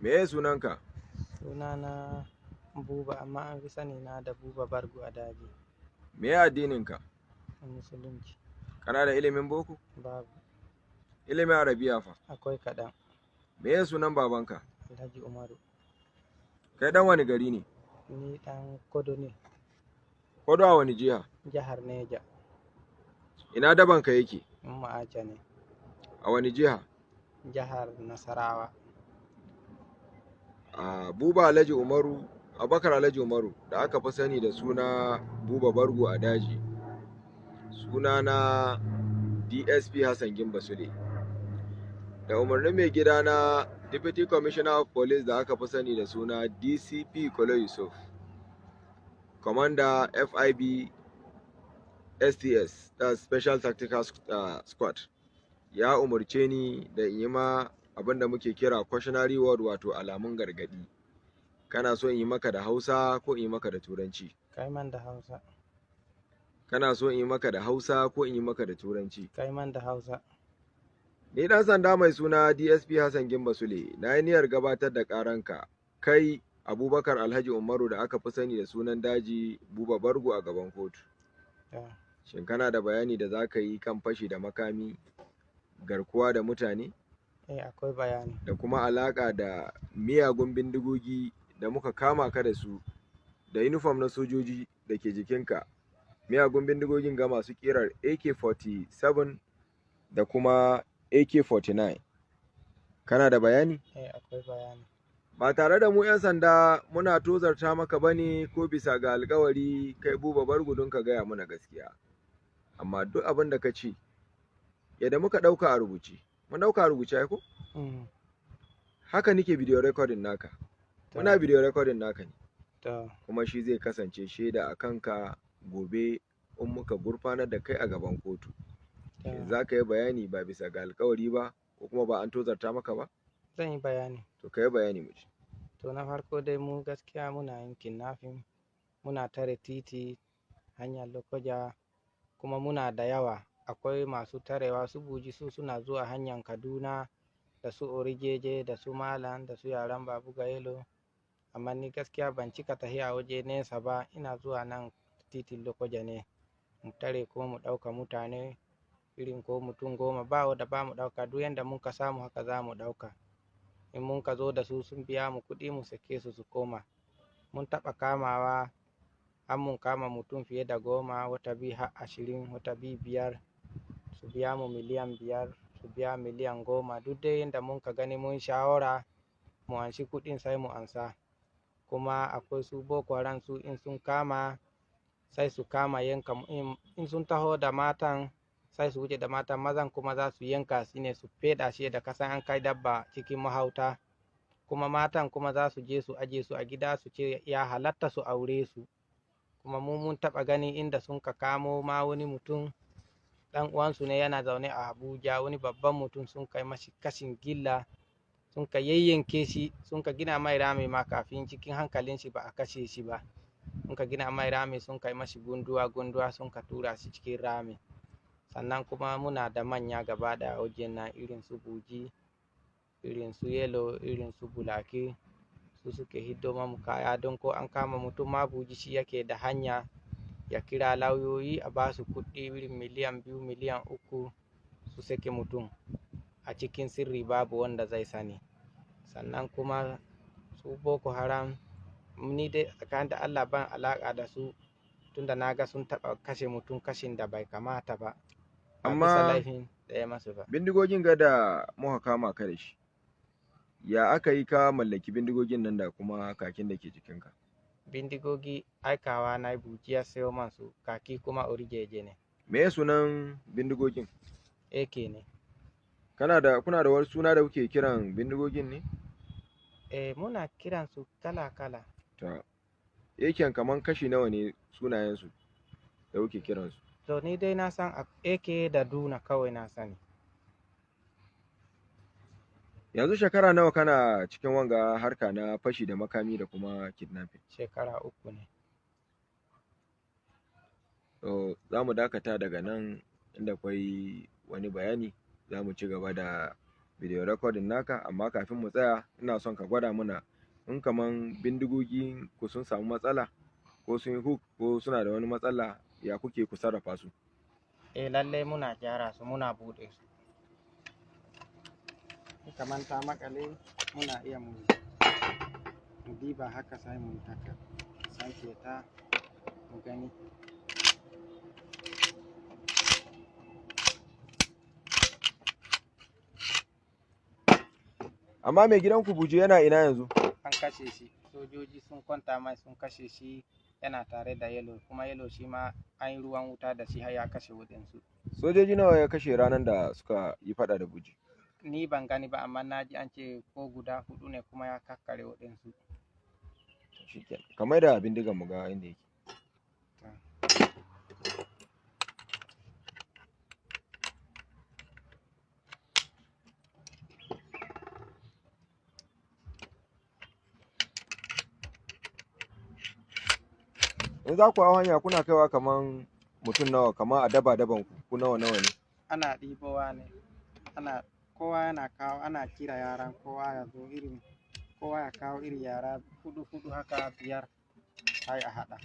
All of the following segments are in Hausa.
Me sunanka? Sunana Buba amma an fi sani na da Buba Bargu a daji. Me addininka? Musulunci. Kana da ilimin boko? Babu. Ilimin arabiya fa? Akwai kaɗan. Me sunan babanka? Alhaji Umaru. Kai dan wani gari ne? Ni ɗan Kodo ne. Kodo a wani jiha? Jihar Neja. Ina dabanka yake? Ma'aja ne. A wani jiha? Jihar Nasarawa. Buba Alhaji Umaru, Abubakar Alhaji Umaru da aka fi sani da suna Buba Bargu a daji. Suna na DSP Hassan Gimba Sule. Da umarnin mai gida na Deputy Commissioner of Police da aka fi sani da suna DCP Kolo Yusuf, Commander FIB STS, Special Tactical Squad, ya umarce ni da in yi ma abinda muke kira cautionary word, wato alamun gargadi. Kana so in yi maka da Hausa ko in yi maka da Turanci? Kai man da Hausa. Kana so in yi maka da Hausa ko in yi maka da Turanci? Kai man da Hausa. Ni dan sanda mai suna DSP Hassan Gimba Sule, na yi niyyar gabatar da karanka kai Abubakar Alhaji Umaru da aka fi sani da sunan daji Buba Bargu a gaban kotu. Shin kana da bayani da za ka yi kan fashi da makami, garkuwa da mutane? Akwai bayani. Da kuma alaka da miyagun bindigogi da muka kama ka da su, da uniform na sojoji da ke jikinka. Miyagun bindigogin ga masu kirar AK-47 da kuma AK-49. Kana da bayani? Akwai bayani. Ba tare da mu 'yan sanda muna tozarta maka bane ko bisa ga alkawari kai Buba Bargu don ka gaya mana gaskiya. Amma duk abin da ka ce, yadda muka ɗauka a rubuce, mun ɗauka a rubuce ai ko? Haka nike video recording naka. Muna video recording naka ne. Kuma shi zai kasance shaida a kanka gobe in muka gurfanar da kai a gaban kotu. Za ka yi bayani ba bisa ga alkawari ba ko kuma ba an tozarta maka ba? Zan yi bayani. To ka yi bayani mu ji. To na farko dai mu gaskiya muna yin kidnapping, muna tare titi hanyar Lokoja, kuma muna da yawa. Akwai masu tarewa su Buji, su suna zuwa hanyar Kaduna, da su Orijeje, da su Malam, da su Yaran Babu Gayelo. Amma ni gaskiya ban cika tahiya waje nesa ba, ina zuwa nan titin Lokoja ne. Mu tare kuma mu ɗauka mutane irin ko mutum 10, ba wanda ba mu ɗauka, duk yanda mun ka samu haka za mu ɗauka. In mun ka zo da su sun biya mu kuɗi mu sake su su koma. Mun taɓa kamawa, an mun kama mutum fiye da 10, wata bi har 20, wata bi 5, su biya mu miliyan 5, su biya miliyan 10. Duk dai yanda mun ka gani mun shawara mu anshi kuɗin sai mu ansa. Kuma akwai su Boko Haram, su in sun kama sai su kama yanka, in sun taho da matan sai su wuce da matan, mazan kuma za su yanka shi ne, su feɗa shi da kasan an kai dabba cikin mahauta. Kuma matan kuma za su je su aje su a gida, su ce ya halatta su aure su. Kuma mun taɓa gani inda sun ka kamo ma wani mutum, ɗan uwansu ne yana zaune a Abuja, wani babban mutum sun kai mashi kashin gilla, sun ka yayyanke shi, sun ka gina mai rami ma kafin cikin hankalin shi ba a kashe shi ba. Sun ka gina mai rami, sun kai mashi gunduwa-gunduwa, sun ka tura shi cikin rami. Sannan kuma muna da manya gaba da wajen na, irin su Buji, irin su Yelo, irin su Bulaki, su suke hiddo mamu kaya. Don ko an kama mutum ma Buji shi yake da hanya ya kira lauyoyi a ba su kuɗi irin miliyan 2, miliyan 3 su sake mutum a cikin sirri, babu wanda zai sani. Sannan kuma su Boko Haram, ni dai tsakanin da Allah ban alaƙa da su, tunda na ga sun taɓa kashe mutum kashin da bai kamata ba. Amma bindigogin ga da muka kama ka da shi, ya aka yi ka mallaki bindigogin nan da kuma kakin da ke jikinka? Bindigogi aikawa na Buji ya sayo man su, kaki kuma Orijeje ne. Me sunan bindigogin? AK ne. Kuna da wani suna da kuke kiran bindigogin ne? Muna kiran su kala-kala. AK kaman kashi nawa ne sunayensu da kuke kiransu? To ni dai na san AK da Duna kawai na sani. Yanzu shekara nawa kana cikin wanga harka na fashi da makami da kuma kidnapping? Shekara 3 ne. To za mu dakata daga nan, inda akwai wani bayani za mu ci gaba da video recording naka, amma kafin mu tsaya ina son ka gwada mana in kaman bindigogin ku sun samu matsala ko sun yi hook ko suna da wani matsala, ya kuke ku sarrafa su? Lallai muna gyara su, muna buɗe su. Kaman ta maƙale muna iya mu diba haka sai mu haka sake ta mu gani. Amma mai gidanku Buju yana ina yanzu? An kashe shi, sojoji sun kwanta mai sun kashe shi, yana tare da yelo, kuma yelo shi ma an yi ruwan wuta da shi har ya kashe waɗansu. Sojoji nawa ya kashe ranar da suka yi faɗa da Buju? Ni ban gani ba, amma na ji an ce ko guda 4 ne, kuma ya kakkare waɗansu. Shikenan, ka maida bindigan mu ga inda yake. In za ku hau hanya kuna kaiwa kaman mutum nawa, kaman a daban ku nawa ne? Ana ɗibowa ne, kowa yana kawo, ana kira yaran kowa ya zo, irin kowa ya kawo irin yara 4 haka 5 sai a haɗa.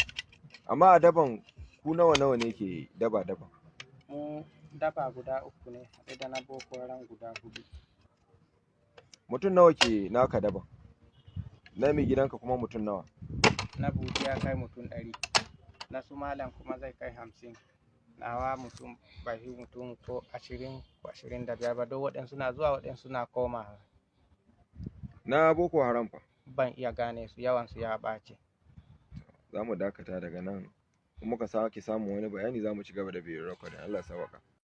Amma a daban ku nawa ne ke daban? Mu daba guda 3 ne haɗe da na Boko Haram guda 4. Mutum nawa ke naka daban? Na mai gidanka kuma mutum nawa? Na Buju ya kai mutum 100, na su Malam kuma zai kai 50. Nawa mutum bai yi mutum ko 20 ko 25 ba, don waɗansu na zuwa waɗansu na koma. Na Boko Haram fa? Ban iya gane su, yawansu ya ɓace. Za mu dakata daga nan, kuma muka sake samun wani bayani za mu ci gaba da bidiyo recording. Allah ya sauwaƙa.